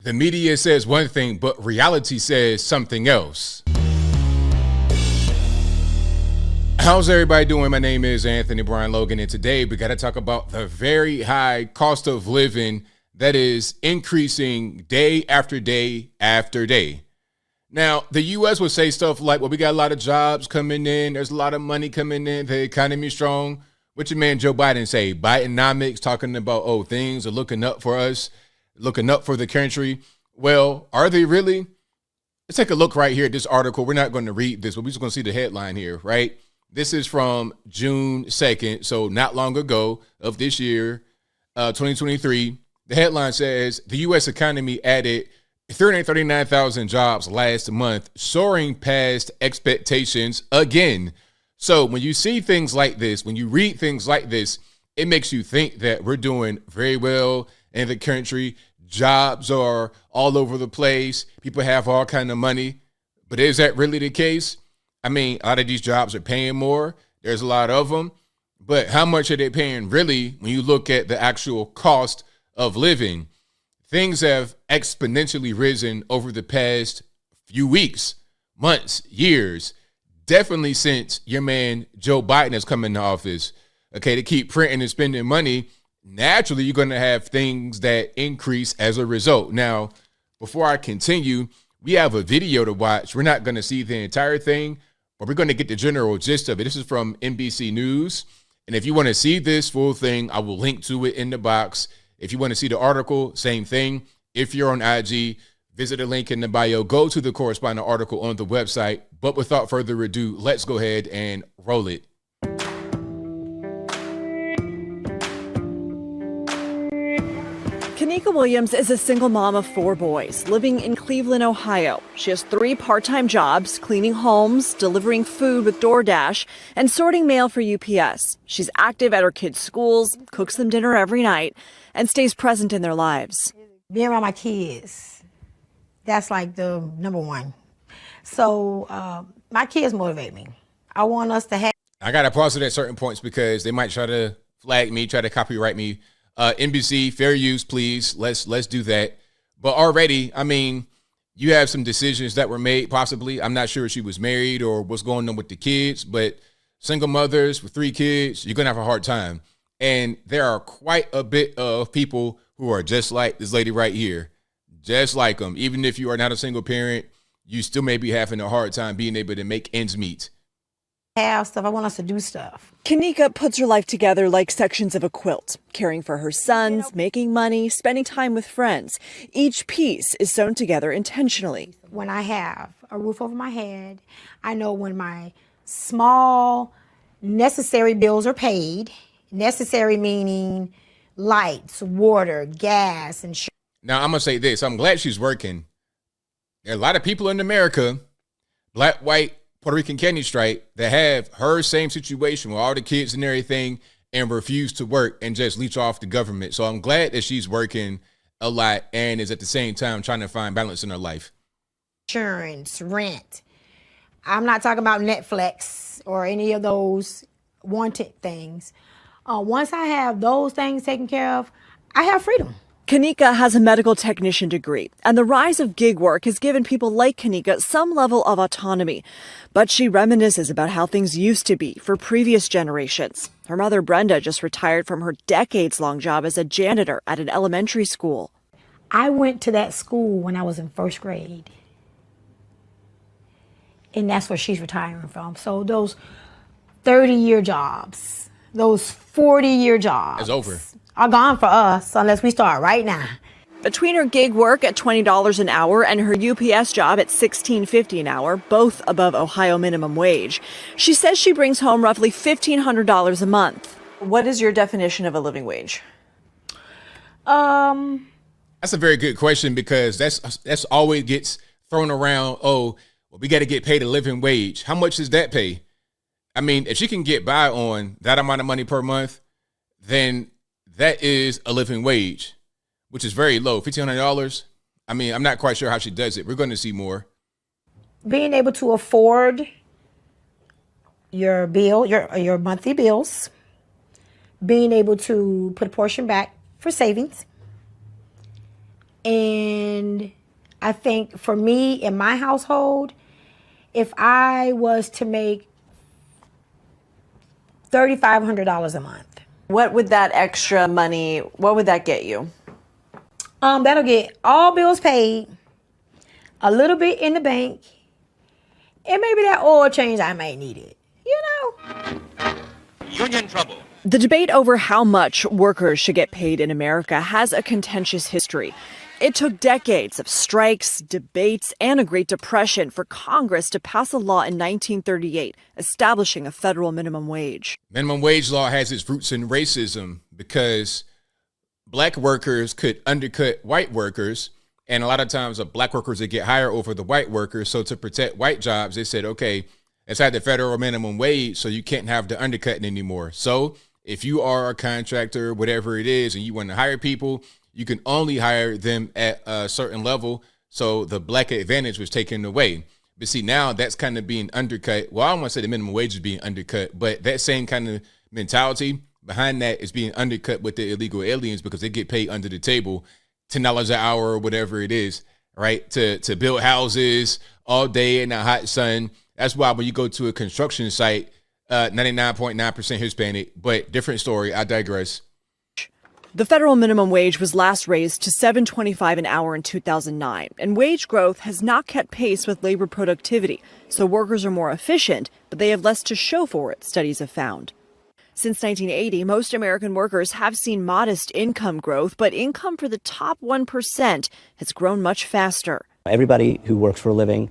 The media says one thing, but reality says something else. How's everybody doing? My name is Anthony Brian Logan, and today we got to talk about the very high cost of living that is increasing day after day after day. Now, the U.S. would say stuff like, well, we got a lot of jobs coming in. There's a lot of money coming in. The economy's strong. What your man Joe Biden say? Bidenomics, talking about, oh, things are looking up for us, looking up for the country. Well, are they really? Let's take a look right here at this article. We're not going to read this, but we're just going to see the headline here, right? This is from June 2nd, so not long ago of this year, 2023. The headline says, the U.S. economy added 339,000 jobs last month, soaring past expectations again. So when you see things like this, when you read things like this, it makes you think that we're doing very well in the country. Jobs are all over the place. People have all kind of money. But is that really the case? I mean, a lot of these jobs are paying more. There's a lot of them. But how much are they paying really when you look at the actual cost of living? Things have exponentially risen over the past few weeks, months, years, definitely since your man Joe Biden has come into office. Okay, to keep printing and spending money, naturally you're going to have things that increase as a result. Now, before I continue, we have a video to watch. We're not going to see the entire thing, but we're going to get the general gist of it. This is from NBC News. And if you want to see this full thing, I will link to it in the box. If you want to see the article, same thing. If you're on IG, visit the link in the bio. Go to the corresponding article on the website. But without further ado, let's go ahead and roll it. Kanika Williams is a single mom of 4 boys living in Cleveland, Ohio. She has 3 part-time jobs, cleaning homes, delivering food with DoorDash, and sorting mail for UPS. She's active at her kids' schools, cooks them dinner every night, and stays present in their lives. Being around my kids, that's like the number one. So my kids motivate me. I want us to have... I got to pause it at certain points because they might try to flag me, try to copyright me. NBC, fair use, please. Let's do that. But already, I mean, you have some decisions that were made, possibly. I'm not sure if she was married or what's going on with the kids, but single mothers with 3 kids, you're going to have a hard time. And there are quite a bit of people who are just like this lady right here, just like them. Even if you are not a single parent, you still may be having a hard time being able to make ends meet. Have stuff. I want us to do stuff. Kanika puts her life together like sections of a quilt, caring for her sons, making money, spending time with friends. Each piece is sewn together intentionally. When I have a roof over my head, I know when my small necessary bills are paid. Necessary meaning lights, water, gas, insurance. Now, I'm going to say this. I'm glad she's working. There are a lot of people in America, black, white, Puerto Rican, Kenyan stripe, that have her same situation with all the kids and everything and refuse to work and just leech off the government. So I'm glad that she's working a lot and is at the same time trying to find balance in her life. Insurance, rent. I'm not talking about Netflix or any of those wanted things. Once I have those things taken care of, I have freedom. Kanika has a medical technician degree, and the rise of gig work has given people like Kanika some level of autonomy. But she reminisces about how things used to be for previous generations. Her mother, Brenda, just retired from her decades-long job as a janitor at an elementary school. I went to that school when I was in 1st grade. And that's where she's retiring from. So those 30-year jobs, those 40-year jobs... It's over. ...are gone for us unless we start right now. Between her gig work at $20 an hour and her UPS job at $16.50 an hour, both above Ohio minimum wage, she says she brings home roughly $1,500 a month. What is your definition of a living wage? That's a very good question because that's always gets thrown around. Oh, well, we got to get paid a living wage. How much does that pay? I mean, if she can get by on that amount of money per month, then that is a living wage, which is very low, $1,500. I mean, I'm not quite sure how she does it. We're going to see more. Being able to afford your bill, your monthly bills, being able to put a portion back for savings, And I think for me, in my household, if I was to make $3,500 a month. What would that extra money, what would that get you? That'll get all bills paid, a little bit in the bank, and maybe that oil change I might need it, you know? Union trouble. The debate over how much workers should get paid in America has a contentious history. It took decades of strikes, debates, and a Great Depression for Congress to pass a law in 1938 establishing a federal minimum wage. Minimum wage law has its roots in racism because black workers could undercut white workers, and a lot of times the black workers would get higher over the white workers. So to protect white jobs, they said, okay, let's have the federal minimum wage so you can't have the undercutting anymore. So if you are a contractor, whatever it is, and you want to hire people, you can only hire them at a certain level. So the black advantage was taken away. But see, now that's kind of being undercut. Well, I don't want to say the minimum wage is being undercut, but that same kind of mentality behind that is being undercut with the illegal aliens because they get paid under the table, $10 an hour or whatever it is, right? To build houses all day in the hot sun. That's why when you go to a construction site, 99.9% Hispanic, but different story. I digress. The federal minimum wage was last raised to $7.25 an hour in 2009, and wage growth has not kept pace with labor productivity, so workers are more efficient, but they have less to show for it, studies have found. Since 1980, most American workers have seen modest income growth, but income for the top 1% has grown much faster. Everybody who works for a living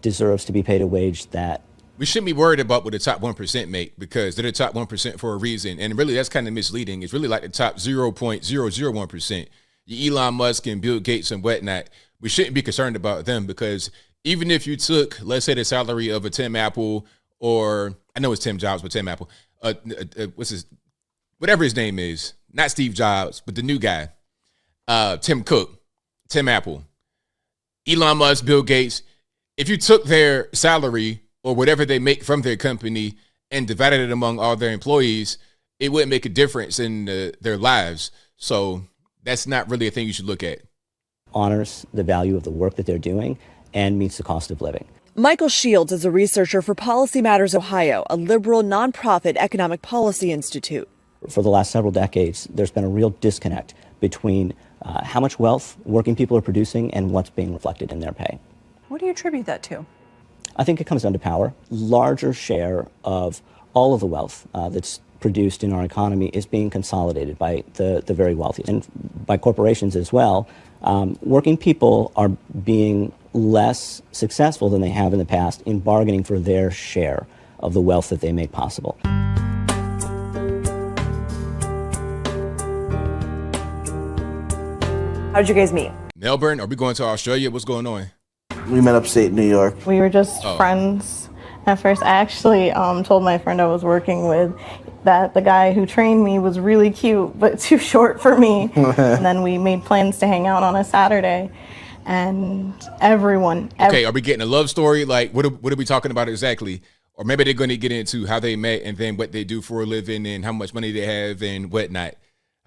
deserves to be paid a wage that we shouldn't be worried about what the top 1% make because they're the top 1% for a reason. And really, that's kind of misleading. It's really like the top 0.001%. Your Elon Musk and Bill Gates and whatnot. We shouldn't be concerned about them because even if you took, let's say, the salary of a Tim Apple or I know it's Tim Jobs, but Tim Apple, whatever his name is, not Steve Jobs, but the new guy, Tim Cook, Tim Apple, Elon Musk, Bill Gates. If you took their salary or whatever they make from their company and divided it among all their employees, it wouldn't make a difference in their lives. So that's not really a thing you should look at. honors the value of the work that they're doing and meets the cost of living. Michael Shields is a researcher for Policy Matters Ohio, a liberal nonprofit economic policy institute. For the last several decades, there's been a real disconnect between how much wealth working people are producing and what's being reflected in their pay. What do you attribute that to? I think it comes down to power. Larger share of all of the wealth that's produced in our economy is being consolidated by the very wealthy and by corporations as well. Working people are being less successful than they have in the past in bargaining for their share of the wealth that they make possible. How'd you guys meet? Melbourne, are we going to Australia? What's going on? We met upstate New York. We were just friends at first. I actually told my friend I was working with that the guy who trained me was really cute, but too short for me. And then we made plans to hang out on a Saturday. And everyone... Okay, are we getting a love story? Like, what are we talking about exactly? Or maybe they're going to get into how they met and then what they do for a living and how much money they have and whatnot.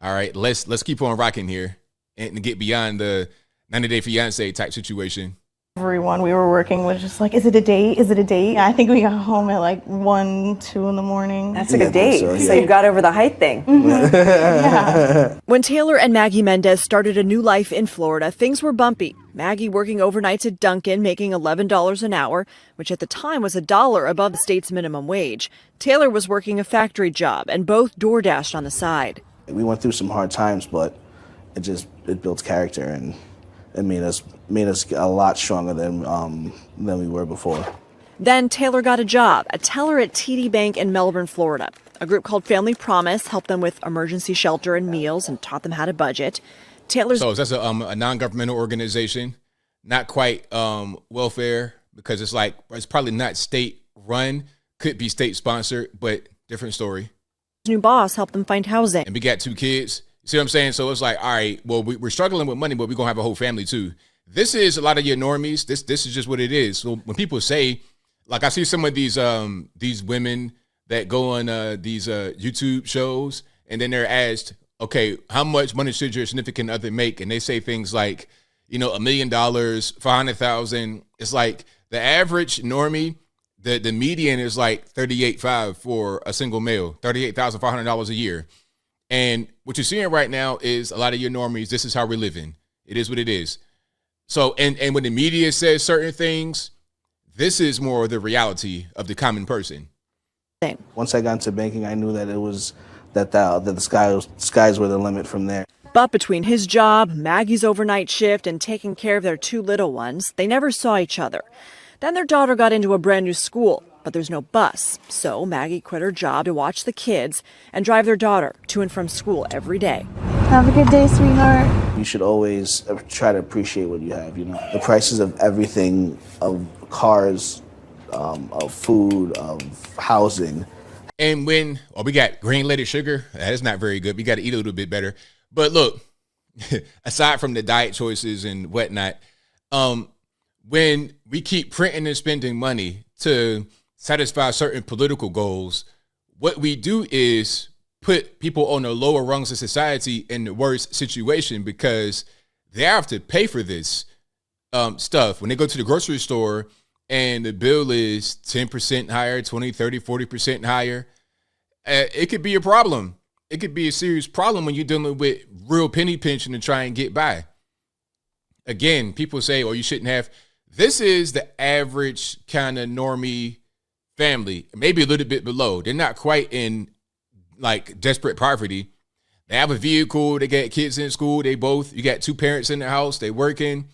All right, let's keep on rocking here and get beyond the 90-day fiance type situation. Everyone we were working was just like, is it a date? Is it a date? I think we got home at like 1, 2 in the morning. That's a good date. So you got over the height thing. Yeah. When Taylor and Maggie Mendez started a new life in Florida, things were bumpy. Maggie working overnights at Dunkin', making $11 an hour, which at the time was $1 above the state's minimum wage. Taylor was working a factory job and both DoorDashed on the side. We went through some hard times, but it built character and it made us a lot stronger than we were before. Then Taylor got a job, a teller at TD Bank in Melbourne, Florida. A group called Family Promise helped them with emergency shelter and meals and taught them how to budget. Taylor's... So is that a non-governmental organization? Not quite welfare, because it's probably not state run, could be state sponsored, but different story. New boss helped them find housing. And we got 2 kids. See what I'm saying? So it's like, all right, well, we're struggling with money, but we're going to have a whole family too. This is a lot of your normies. This is just what it is. So when people say, like I see some of these women that go on these YouTube shows and then they're asked, okay, how much money should your significant other make? And they say things like, $1 million, 500,000. It's like the average normie, the median is like 38.5 for a single male, $38,500 a year. And what you're seeing right now is a lot of your normies, this is how we're living. It is what it is. So, and when the media says certain things, this is more the reality of the common person. Once I got into banking, I knew that it was that the skies were the limit from there. But between his job, Maggie's overnight shift, and taking care of their two little ones, they never saw each other. Then their daughter got into a brand new school, but there's no bus. So Maggie quit her job to watch the kids and drive their daughter to and from school every day. Have a good day, sweetheart. You should always try to appreciate what you have, The prices of everything, of cars, of food, of housing. And when we got grain-laden sugar, that is not very good. We got to eat a little bit better. But look, aside from the diet choices and whatnot, when we keep printing and spending money to satisfy certain political goals, what we do is put people on the lower rungs of society in the worst situation because they have to pay for this stuff. When they go to the grocery store and the bill is 10% higher, 20, 30, 40% higher, it could be a problem. It could be a serious problem when you're dealing with real penny pinching to try and get by. Again, people say, you shouldn't have. This is the average kind of normie family, maybe a little bit below. They're not quite in like desperate poverty. They have a vehicle. They got kids in school. You got two parents in the house. They working.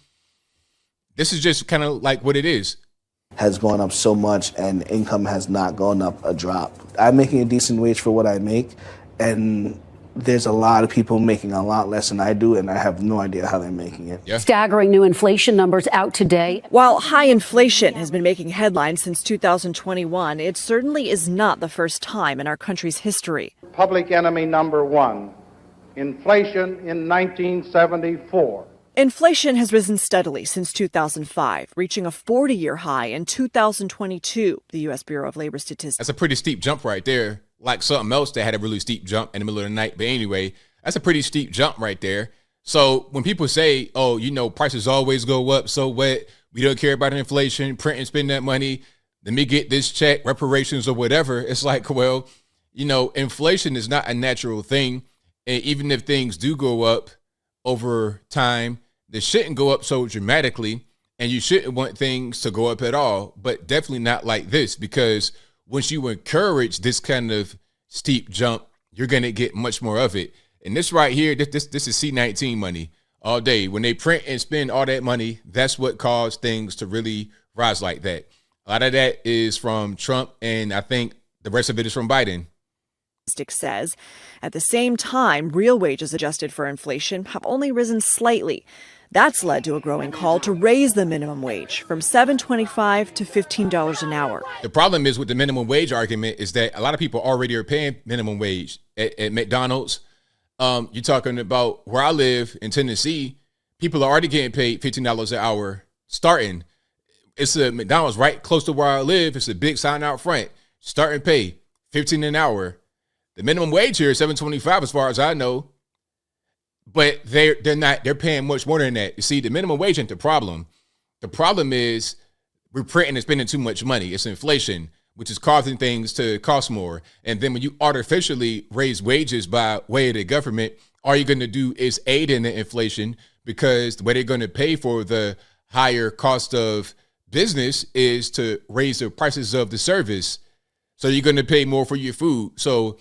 This is just kind of like what it is. Has gone up so much and income has not gone up a drop. I'm making a decent wage for what I make, and there's a lot of people making a lot less than I do, and I have no idea how they're making it. Yeah. Staggering new inflation numbers out today. While high inflation has been making headlines since 2021, it certainly is not the first time in our country's history. Public enemy number one, inflation in 1974. Inflation has risen steadily since 2005, reaching a 40-year high in 2022, the U.S. Bureau of Labor Statistics. That's a pretty steep jump right there. Like something else that had a really steep jump in the middle of the night. But anyway, that's a pretty steep jump right there. So when people say, prices always go up, so what? We don't care about inflation, print and spend that money. Let me get this check, reparations or whatever. It's like, inflation is not a natural thing. And even if things do go up over time, they shouldn't go up so dramatically. And you shouldn't want things to go up at all, but definitely not like this, because once you encourage this kind of steep jump, you're going to get much more of it. And this right here, this is C-19 money all day. When they print and spend all that money, that's what caused things to really rise like that. A lot of that is from Trump, and I think the rest of it is from Biden. Says. At the same time, real wages adjusted for inflation have only risen slightly. That's led to a growing call to raise the minimum wage from $7.25 to $15 an hour. The problem is with the minimum wage argument is that a lot of people already are paying minimum wage at McDonald's. You're talking about where I live in Tennessee, people are already getting paid $15 an hour starting. It's a McDonald's right close to where I live. It's a big sign out front. Starting pay, $15 an hour. The minimum wage here is $7.25 as far as I know. But they're paying much more than that. You see, the minimum wage ain't the problem. The problem is we're printing and spending too much money. It's inflation, which is causing things to cost more. And then when you artificially raise wages by way of the government, all you're going to do is aid in the inflation, because the way they're going to pay for the higher cost of business is to raise the prices of the service. So you're going to pay more for your food. So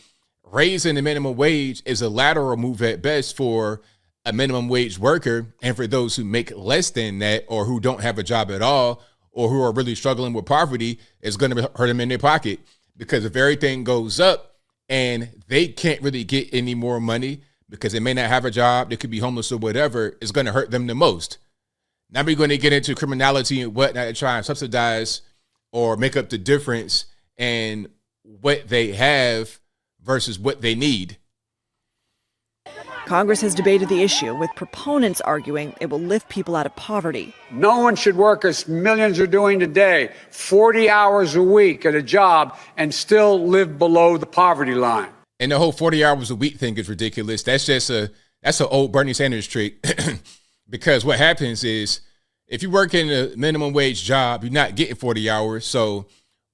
raising the minimum wage is a lateral move at best for a minimum wage worker, and for those who make less than that, or who don't have a job at all, or who are really struggling with poverty, it's going to hurt them in their pocket, because if everything goes up and they can't really get any more money because they may not have a job, they could be homeless or whatever, it's going to hurt them the most. Now we're going to get into criminality and whatnot to try and subsidize or make up the difference in what they have versus what they need. Congress has debated the issue, with proponents arguing it will lift people out of poverty. No one should work as millions are doing today, 40 hours a week at a job, and still live below the poverty line. And the whole 40 hours a week thing is ridiculous. That's an old Bernie Sanders trick. Because what happens is if you work in a minimum wage job, you're not getting 40 hours. So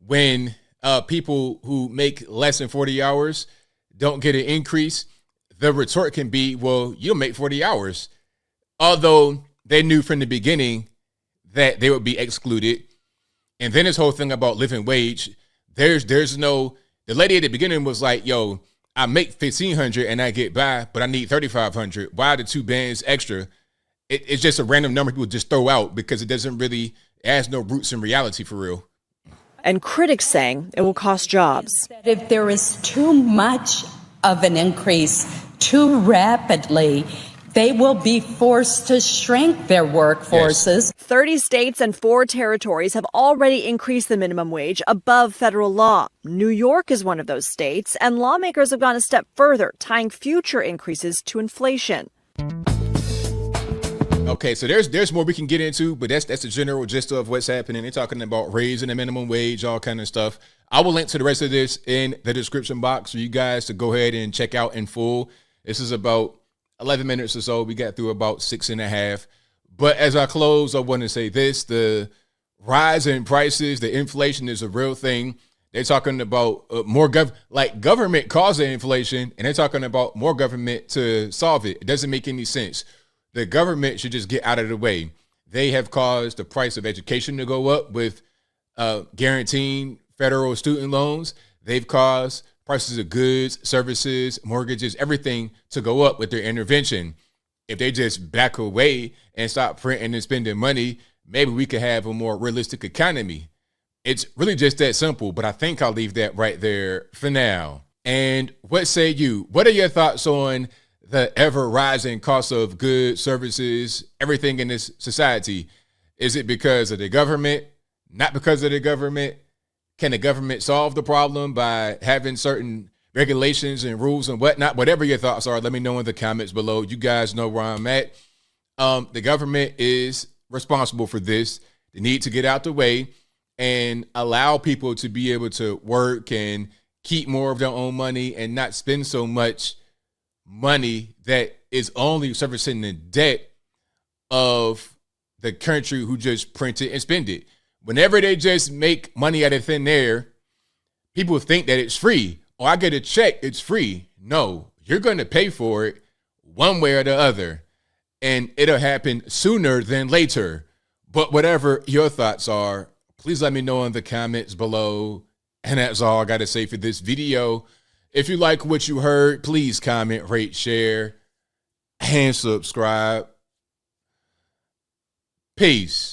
when people who make less than 40 hours don't get an increase, the retort can be, well, you don't make 40 hours. Although they knew from the beginning that they would be excluded. And then this whole thing about living wage, there's no, the lady at the beginning was like, yo, I make $1,500 and I get by, but I need $3,500. Why the 2 bands extra? It's just a random number people just throw out because it has no roots in reality for real. And critics saying it will cost jobs. If there is too much of an increase too rapidly, they will be forced to shrink their workforces. Yes. 30 states and 4 territories have already increased the minimum wage above federal law. New York is one of those states, and lawmakers have gone a step further, tying future increases to inflation. Okay, so there's more we can get into, but that's the general gist of what's happening. They're talking about raising the minimum wage, all kind of stuff. I will link to the rest of this in the description box for you guys to go ahead and check out in full. This is about 11 minutes or so. We got through about 6.5. But as I close, I want to say this: the rise in prices, the inflation is a real thing. They're talking about more government causing inflation, and they're talking about more government to solve it. It doesn't make any sense. The government should just get out of the way. They have caused the price of education to go up with guaranteeing federal student loans. They've caused prices of goods, services, mortgages, everything to go up with their intervention. If they just back away and stop printing and spending money, maybe we could have a more realistic economy. It's really just that simple, but I think I'll leave that right there for now. And what say you? What are your thoughts on the ever rising cost of goods, services, everything in this society? Is it because of the government? Not because of the government? Can the government solve the problem by having certain regulations and rules and whatnot? Whatever your thoughts are, let me know in the comments below. You guys know where I'm at. The government is responsible for this. They need to get out the way and allow people to be able to work and keep more of their own money and not spend so much money that is only servicing the debt of the country who just print it and spend it. Whenever they just make money out of thin air, people think that it's free. Oh, I get a check, it's free. No, you're going to pay for it one way or the other, and it'll happen sooner than later. But whatever your thoughts are, please let me know in the comments below. And that's all I got to say for this video. If you like what you heard, please comment, rate, share, and subscribe. Peace.